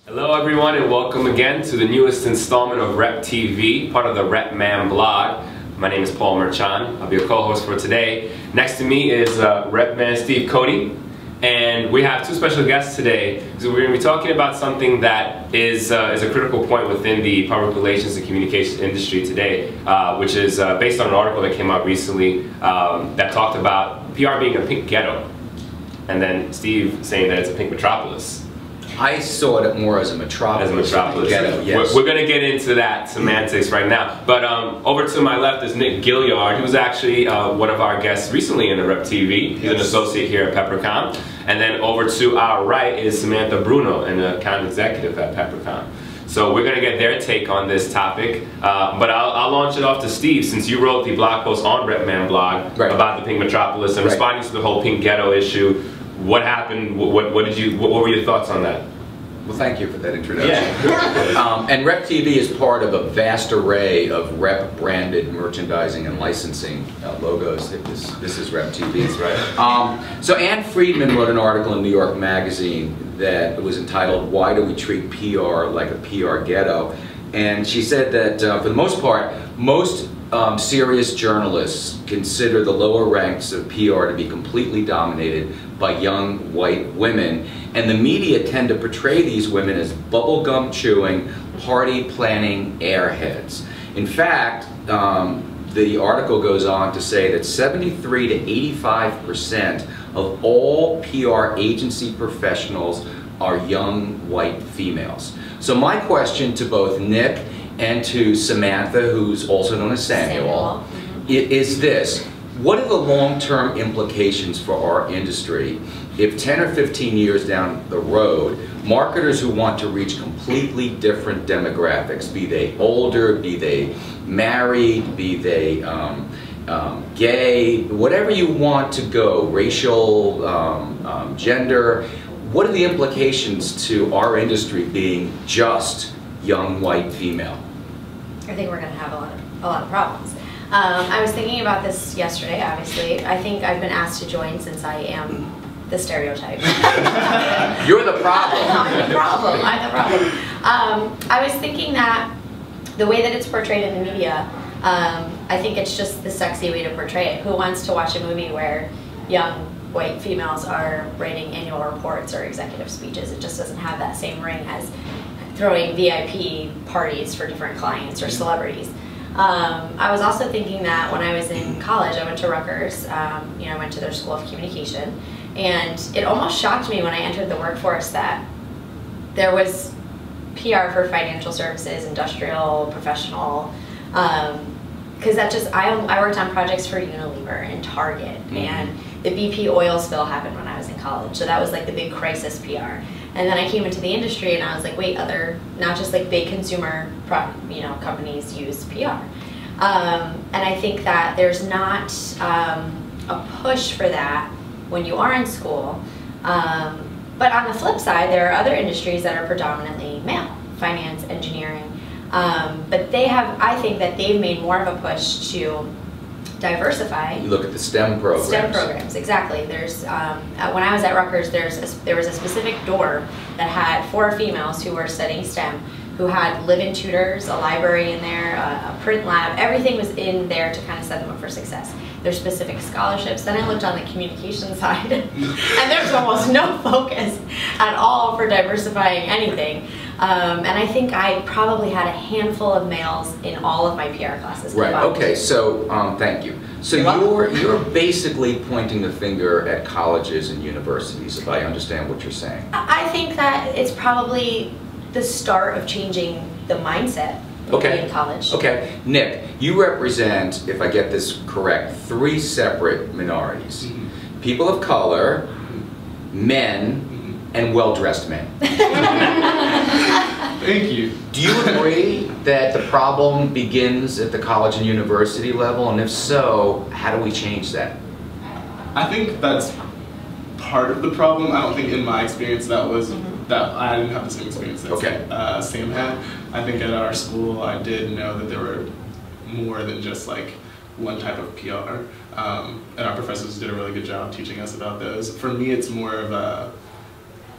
Hello everyone and welcome again to the newest installment of RepTV, part of the RepMan blog. My name is Paul Merchan. I'll be your co-host for today. Next to me is RepMan Steve Cody, and we have two special guests today. So we're going to be talking about something that is a critical point within the public relations and communications industry today, which is based on an article that came out recently that talked about PR being a pink ghetto, and then Steve saying that it's a pink metropolis. I saw it more as a metropolis. As a metropolis. Ghetto, yes. We're going to get into that semantics right now. But over to my left is Nick Gilyard. He was actually one of our guests recently in the RepTV. He's an associate here at Peppercommers. And then over to our right is Samantha Bruno, an account executive at Peppercommers. So we're going to get their take on this topic. But I'll launch it off to Steve, since you wrote the blog post on RepMan blog about the pink metropolis and responding to the whole pink ghetto issue. What happened? What were your thoughts on that? Well, thank you for that introduction. Yeah. And RepTV is part of a vast array of Rep-branded merchandising and licensing logos. This is RepTV. That's right. So Ann Friedman wrote an article in New York Magazine that was entitled, "Why Do We Treat PR Like a PR Ghetto?" And she said that for the most part, most serious journalists consider the lower ranks of PR to be completely dominated by young white women, and the media tend to portray these women as bubblegum chewing, party planning airheads. In fact, the article goes on to say that 73 to 85% of all PR agency professionals are young white females. So my question to both Nick and to Samantha, who's also known as Samuel, is this: what are the long-term implications for our industry if 10 or 15 years down the road, marketers who want to reach completely different demographics, be they older, be they married, be they gay, whatever you want to go, racial, gender, what are the implications to our industry being just young white female? I think we're going to have a lot of problems. I was thinking about this yesterday, obviously. I think I've been asked to join since I am the stereotype. You're the problem. I'm the problem. I'm the problem. I was thinking that the way that it's portrayed in the media, I think it's just the sexy way to portray it. Who wants to watch a movie where young white females are writing annual reports or executive speeches? It just doesn't have that same ring as throwing VIP parties for different clients or celebrities. I was also thinking that when I was in college, I went to Rutgers, I went to their School of Communication, and it almost shocked me when I entered the workforce that there was PR for financial services, industrial, professional, because that just, I worked on projects for Unilever and Target, and the BP oil spill happened when I was in college, so that was like the big crisis PR. And then I came into the industry and I was like, wait, not just like big consumer companies use PR. And I think that there's not a push for that when you are in school. But on the flip side, there are other industries that are predominantly male, finance, engineering. But I think that they've made more of a push to diversify. You look at the STEM programs. STEM programs, exactly. There's when I was at Rutgers, there was a specific dorm that had 4 females who were studying STEM, who had live-in tutors, a library in there, a print lab. Everything was in there to kind of set them up for success. There's specific scholarships. Then I looked on the communication side, and there's almost no focus at all for diversifying anything. And I think I probably had a handful of males in all of my PR classes. Right, okay, so thank you. So you're basically pointing the finger at colleges and universities, if I understand what you're saying. I think that it's probably the start of changing the mindset in college. Okay, Nick, you represent, if I get this correct, 3 separate minorities. People of color, men, and well-dressed men. Thank you. Do you agree that the problem begins at the college and university level? And if so, how do we change that? I think that's part of the problem. I don't think in my experience that was, that I didn't have the same experience that Sam had. I think at our school I did know that there were more than just like one type of PR. And our professors did a really good job teaching us about those. For me, it's more of a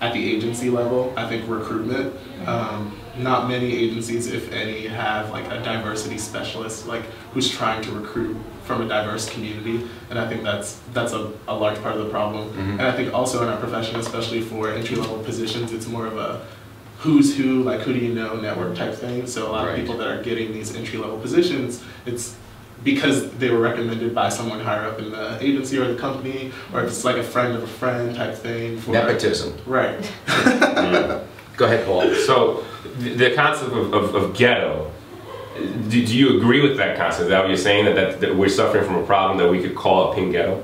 at the agency level. I think recruitment, not many agencies, if any, have like a diversity specialist like who's trying to recruit from a diverse community, and I think that's a large part of the problem. And I think also in our profession, especially for entry-level positions, it's more of a who's who, like who do you know network type thing. So a lot of people that are getting these entry-level positions, it's because they were recommended by someone higher up in the agency or the company, or it's like a friend of a friend type thing. For, nepotism. Right. Go ahead, Paul. So the concept of ghetto, do you agree with that concept? Is that what you're saying, that we're suffering from a problem that we could call a pink ghetto?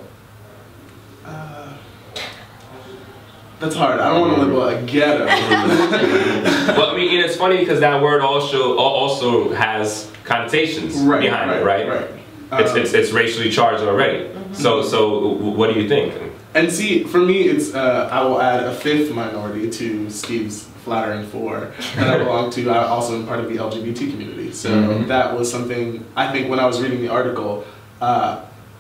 That's hard. I don't want to label it a ghetto. Well, I mean, it's funny because that word also has connotations behind it, right? It's racially charged already. So what do you think? And see, for me, it's I will add a fifth minority to Steve's flattering four that I belong to. I also am part of the LGBT community. So that was something, I think when I was reading the article,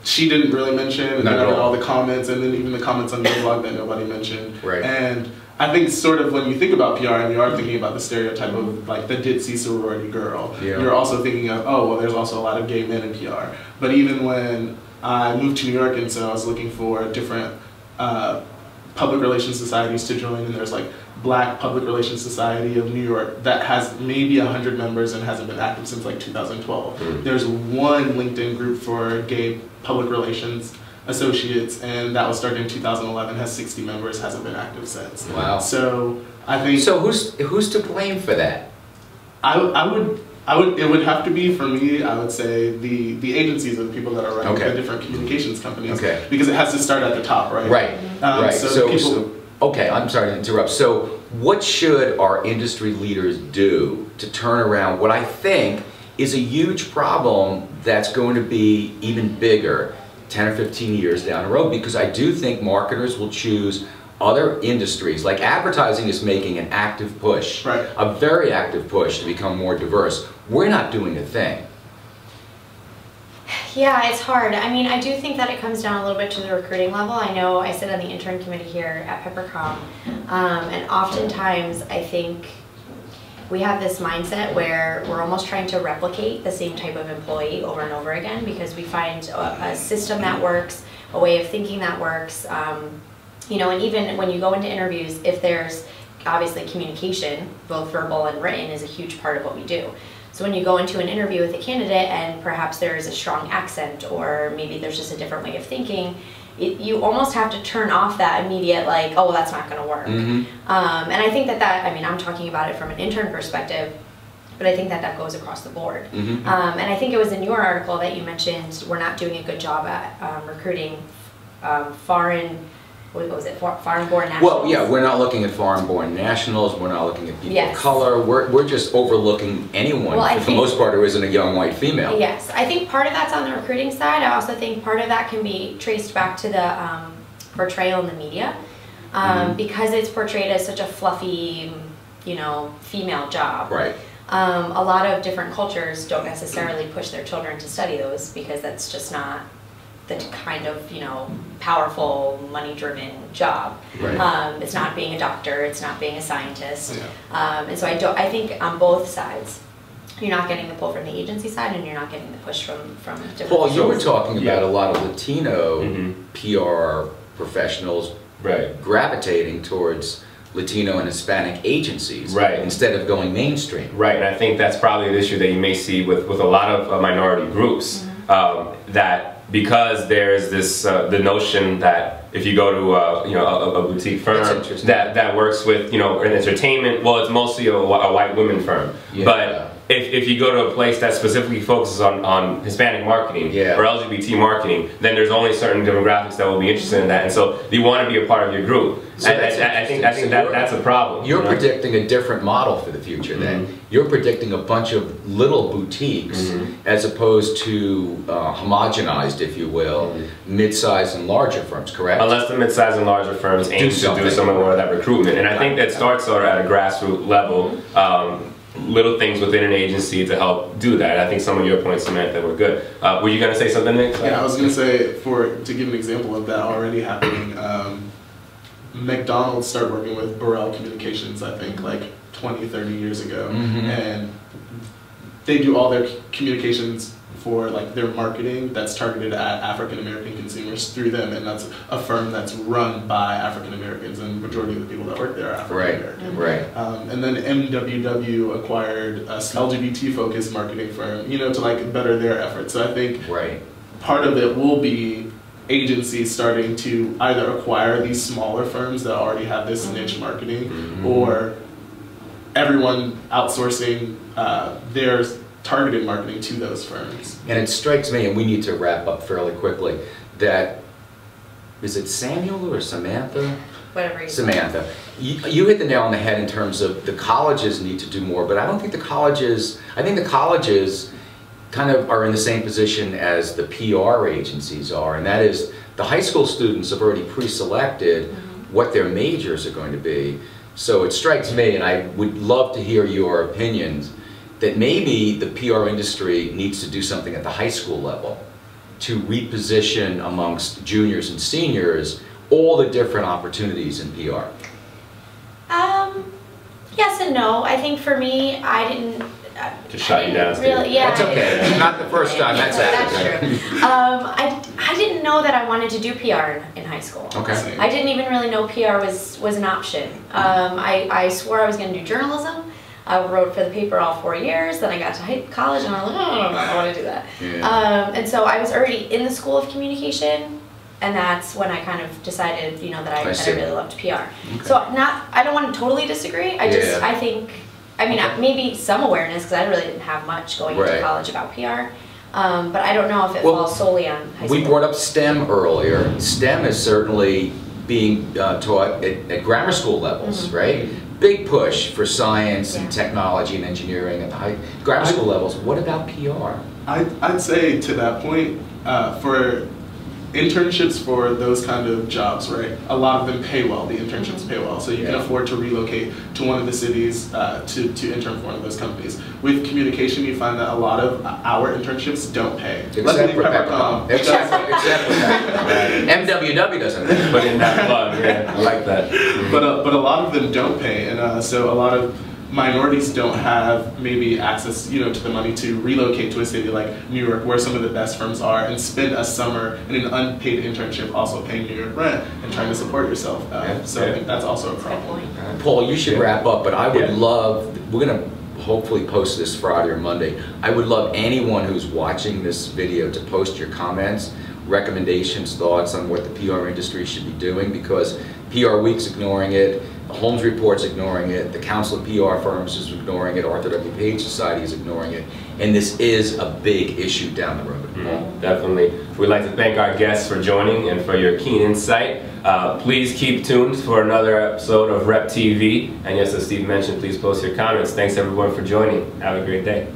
she didn't really mention, and then I read all the comments, and then even the comments on your blog that nobody mentioned. And I think sort of when you think about PR and you are thinking about the stereotype of like the ditzy sorority girl, you're also thinking of, oh, well, there's also a lot of gay men in PR. But even when I moved to New York, and so I was looking for different public relations societies to join, and there's like Black Public Relations Society of New York that has maybe 100 members and hasn't been active since like 2012. There's one LinkedIn group for gay public relations associates, and that was started in 2011, has 60 members, hasn't been active since. Wow. So I think... So who's to blame for that? It would have to be, for me, I would say the agencies or the people that are running the different communications companies, because it has to start at the top, right? Right. Okay, I'm sorry to interrupt. So what should our industry leaders do to turn around what I think is a huge problem that's going to be even bigger 10 or 15 years down the road? Because I do think marketers will choose other industries, like advertising is making an active push, a very active push to become more diverse. We're not doing a thing. Yeah, it's hard. I mean, I do think that it comes down a little bit to the recruiting level. I know I sit on the intern committee here at Peppercommers, and oftentimes I think we have this mindset where we're almost trying to replicate the same type of employee over and over again, because we find a system that works, a way of thinking that works. You know, and even when you go into interviews, if there's obviously communication, both verbal and written, is a huge part of what we do. So when you go into an interview with a candidate and perhaps there's a strong accent, or maybe there's just a different way of thinking, you almost have to turn off that immediate, like, oh, well, that's not going to work. And I think that I mean, I'm talking about it from an intern perspective, but I think that goes across the board. And I think it was in your article that you mentioned we're not doing a good job at recruiting foreign foreign-born nationals? Well, yeah, we're not looking at foreign-born nationals, we're not looking at people of color, we're just overlooking anyone, for the most part, who isn't a young white female. Yes, I think part of that's on the recruiting side. I also think part of that can be traced back to the portrayal in the media, because it's portrayed as such a fluffy, you know, female job. Right. A lot of different cultures don't necessarily push their children to study those, because that's just not the kind of, you know, powerful, money-driven job. Right. It's not being a doctor, it's not being a scientist. And so I think on both sides, you're not getting the pull from the agency side, and you're not getting the push from different Paul, you were talking about a lot of Latino PR professionals gravitating towards Latino and Hispanic agencies instead of going mainstream. Right, and I think that's probably an issue that you may see with a lot of minority groups, that because there's this the notion that if you go to you know, a boutique firm that works with, you know, an entertainment, well, it's mostly a white women firm, but if you go to a place that specifically focuses on Hispanic marketing or LGBT marketing, then there's only certain demographics that will be interested in that, and so you want to be a part of your group. So I think that's a problem. You're predicting a different model for the future then. You're predicting a bunch of little boutiques as opposed to homogenized, if you will, mid-sized and larger firms, correct? Unless the mid-sized and larger firms aim to do some more of that recruitment. And I think that starts sort of at a grassroots level. Little things within an agency to help do that. I think some of your points, Samantha, were good. Were you going to say something, Nick? Yeah, I was going to say, to give an example of that already happening, McDonald's started working with Burrell Communications, I think, like 20, 30 years ago. And they do all their communications for like their marketing that's targeted at African American consumers through them, and that's a firm that's run by African Americans, and the majority of the people that work there are African American. And then MWW acquired a LGBT focused marketing firm, you know, to like better their efforts. So I think part of it will be agencies starting to either acquire these smaller firms that already have this niche marketing, or everyone outsourcing their targeted marketing to those firms. And it strikes me, and we need to wrap up fairly quickly, that, is it Samuel or Samantha? Whatever you Samantha. You hit the nail on the head in terms of the colleges need to do more, but I don't think the colleges, I think the colleges kind of are in the same position as the PR agencies are, and that is the high school students have already pre-selected what their majors are going to be. So it strikes me, and I would love to hear your opinions, that maybe the PR industry needs to do something at the high school level to reposition amongst juniors and seniors all the different opportunities in PR. Yes and no. I think for me, I didn't. Just shut you down. Really, yeah. That's okay. Not the first time that's happened. That's true. I didn't know that I wanted to do PR in high school. Okay. I didn't even really know PR was an option. I swore I was going to do journalism. I wrote for the paper all 4 years. Then I got to college, and I was like, oh, I don't want to do that. And so I was already in the School of Communication, and that's when I kind of decided, you know, that I really loved PR. So I don't want to totally disagree. I think, I mean, maybe some awareness, because I really didn't have much going into college about PR. But I don't know if it falls solely on high school. We brought up STEM earlier. STEM is certainly being taught at grammar school levels, right? Big push for science and technology and engineering at the high grammar school levels. What about PR? I'd say to that point, for internships for those kind of jobs, right? A lot of them pay well. The internships pay well, so you can afford to relocate to one of the cities to intern for one of those companies. With communication, you find that a lot of our internships don't pay. Except for Peppercommers. Except for MWW doesn't pay. Put in that plug. I like that. But a lot of them don't pay, and so a lot of minorities don't have maybe access, you know, to the money to relocate to a city like New York, where some of the best firms are, and spend a summer in an unpaid internship, also paying New York rent and trying to support yourself. So I think that's also a problem. Paul, you should wrap up, but I would love, we're going to hopefully post this Friday or Monday. I would love anyone who's watching this video to post your comments, recommendations, thoughts on what the PR industry should be doing, because PR Week's ignoring it, Holmes Report's ignoring it, the Council of PR Firms is ignoring it, Arthur W. Page Society is ignoring it, and this is a big issue down the road. Definitely. We'd like to thank our guests for joining and for your keen insight. Please keep tuned for another episode of RepTV, and yes, as Steve mentioned, please post your comments. Thanks everyone for joining. Have a great day.